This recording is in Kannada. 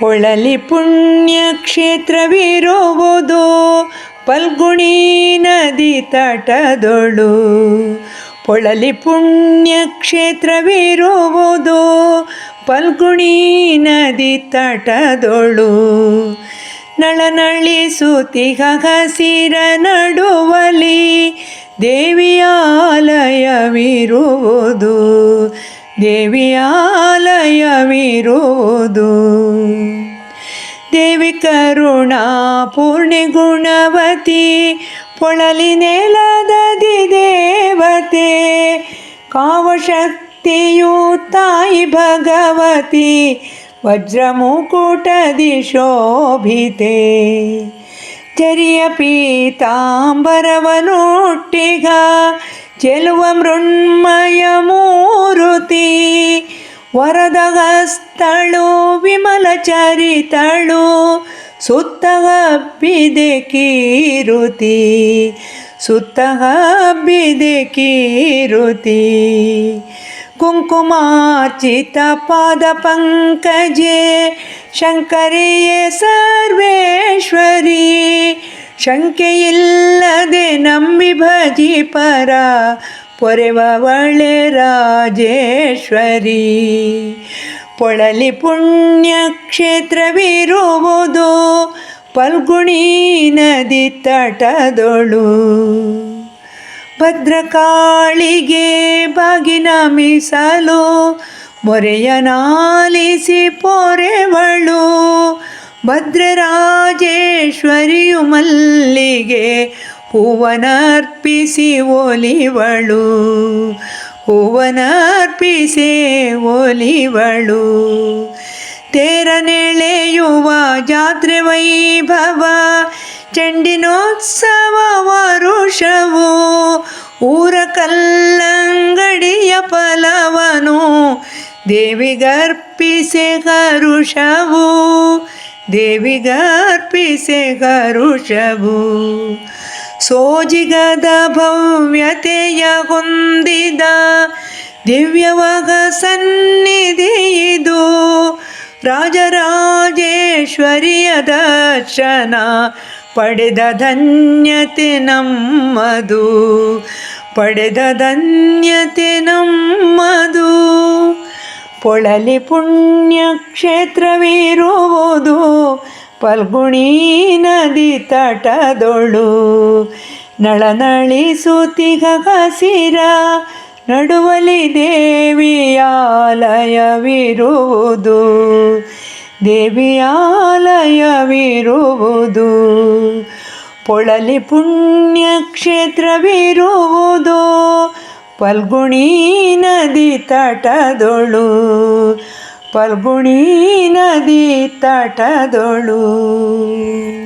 ಪೊಳಲಿ ಪುಣ್ಯಕ್ಷೇತ್ರವಿರುವುದು ಫಲ್ಗುಣಿ ನದಿ ತಟದೊಳು. ಪೊಳಲಿ ಪುಣ್ಯಕ್ಷೇತ್ರವಿರುವುದು ಫಲ್ಗುಣಿ ನದಿ ತಟದೊಳು. ನಳನಳಿಸುತ್ತಿಹ ಹಸಿರ ನಡುವಲಿ ದೇವಿಯಾಲಯವಿರುವುದು. ದೇವಿಯಾಲಯವಿರುವುದು. ದೇವಿ ಕರುಣಾ ಪೂರ್ಣಿ ಗುಣವತಿ ಪೊಳಲಿ ನೆಲದದಿ ದೇವತೆ. ಕಾವಶಕ್ತಿಯು ತಾಯಿ ಭಗವತಿ ವಜ್ರಮುಕುಟದಿ ಶೋಭಿತೆ. ಚರಿಯ ಪೀತಾಂಬರವನುಟ್ಟಿಗ ಚೆಲುವ ಮೃಣ್ಮಯ ಮೂರುತಿ. ವರದ ಹಸ್ತಳು ವಿಮಲ ಚರಿತಳು ಸುತ್ತ ಹಬ್ಬಿದೆ ಕೀರುತಿ. ಸುತ್ತ ಹಬ್ಬಿದೆ ಕೀರುತಿ. ಕುಂಕುಮಾರ್ಚಿತ ಪಾದ ಪಂಕಜೆ ಶಂಕರಿಯೇ ಸರ್ವೇಶ್ವರಿ. ಶಂಕೆಯಿಲ್ಲದೆ ನಂಬಿ ಭಜಿಪರ ಪೊರೆವವಳೆ ರಾಜೇಶ್ವರಿ. ಪೊಳಲಿ ಪುಣ್ಯಕ್ಷೇತ್ರವಿರುವುದು ಫಲ್ಗುಣಿ ನದಿ ತಟದೊಳು. ಭದ್ರಕಾಳಿಗೆ ಬಾಗಿನ ಮೀಸಲು ಮೊರೆಯನಾಲಿಸಿ ಪೊರೆವಳು. ಭದ್ರರಾಜೇಶ್ವರಿಯು ಮಲ್ಲಿಗೆ ಹೂವನರ್ಪಿಸಿ ಒಲಿವಳು. ಹೂವನರ್ಪಿಸಿ ಒಲಿವಳು. ತೇರನೆಳೆಯುವ ಜಾತ್ರೆ ವೈಭವ ಚೆಂಡಿನೋತ್ಸವ ವರುಷವು. ಊರ ಕಲ್ಲಂಗಡಿಯ ಫಲವನು ದೇವಿಗರ್ಪಿಸೆ ಹರುಷವು. ದೇವಿಗರ್ಪಿಸೆ ಹರುಷವು. ಸೋಜಿಗದ ಭವ್ಯತೆಯ ಹೊಂದಿದ ದಿವ್ಯವಾಗ ಸನ್ನಿಧಿಯಿದು. ರಾಜರಾಜೇಶ್ವರಿಯ ದರ್ಶನ ಪಡೆದ ಧನ್ಯತೆ ನಮ್ಮದು. ಪಡೆದ ಧನ್ಯತೆ ನಮ್ಮದು. ಪೊಳಲಿ ಪುಣ್ಯಕ್ಷೇತ್ರವಿರುವುದು ಫಲ್ಗುಣಿ ನದಿ ತಟದೊಳು. ನಳನಳಿಸುತ್ತಿಹ ಹಸಿರ ನಡುವಲಿ ದೇವಿಯಾಲಯವಿರುವುದು. ದೇವಿಯಾಲಯವಿರುವುದು. ಪೊಳಲಿ ಪುಣ್ಯಕ್ಷೇತ್ರವಿರುವುದು ಫಲ್ಗುಣಿ ನದಿ ತಟದೊಳು. ಫಲ್ಗುಣಿ ನದಿ ತಟದೊಳು.